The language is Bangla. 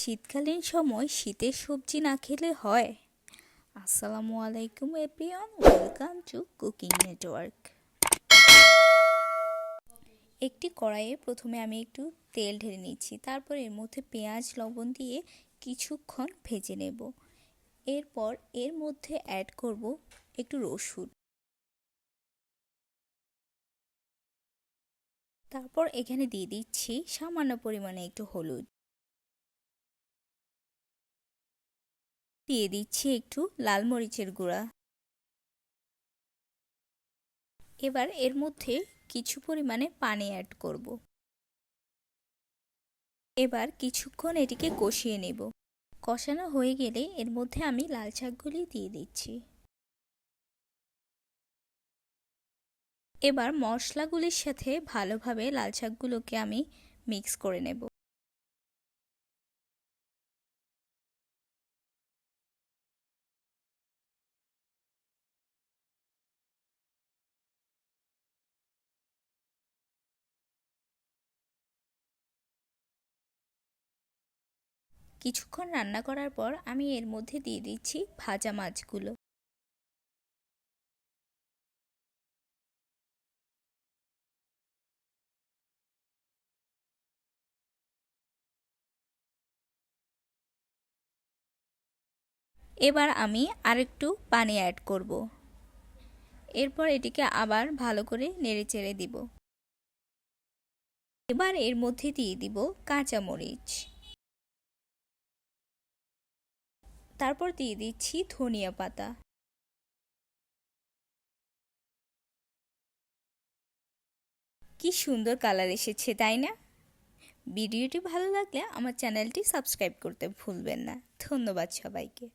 শীতকালীন সময় শীতের সবজি না খেলে হয়। আসসালামু আলাইকুম everyone, welcome to cooking network. একটি কড়াইয়ে প্রথমে আমি একটু তেল ঢেলে নিচ্ছি, তারপর এর মধ্যে পেঁয়াজ লবণ দিয়ে কিছুক্ষণ ভেজে নেব। এরপর এর মধ্যে অ্যাড করব একটু রসুন। তারপর এখানে দিয়ে দিচ্ছি সামান্য পরিমাণে একটু হলুদ, দিয়ে দিচ্ছি একটু লাল মরিচের গুঁড়া। এবার এর মধ্যে কিছু পরিমাণে পানি অ্যাড করব। এবার কিছুক্ষণ এটিকে কষিয়ে নেব। কষানো হয়ে গেলে এর মধ্যে আমি লাল শাকগুলি দিয়ে দিচ্ছি। এবার মশলাগুলির সাথে ভালোভাবে লাল শাকগুলোকে আমি মিক্স করে নেব। কিছুক্ষণ রান্না করার পর আমি এর মধ্যে দিয়ে দিচ্ছি ভাজা মাছগুলো। এবার আমি আরেকটু পানি অ্যাড করব। এরপর এটিকে আবার ভালো করে নেড়েচেড়ে দিব। এবার এর মধ্যে দিয়ে দিব কাঁচামরিচ, তারপর দিয়ে দিচ্ছি ধনিয়া পাতা। কি সুন্দর কালার এসেছে, তাই না? ভিডিওটি ভালো লাগলে আমার চ্যানেলটি সাবস্ক্রাইব করতে ভুলবেন না। ধন্যবাদ সবাইকে।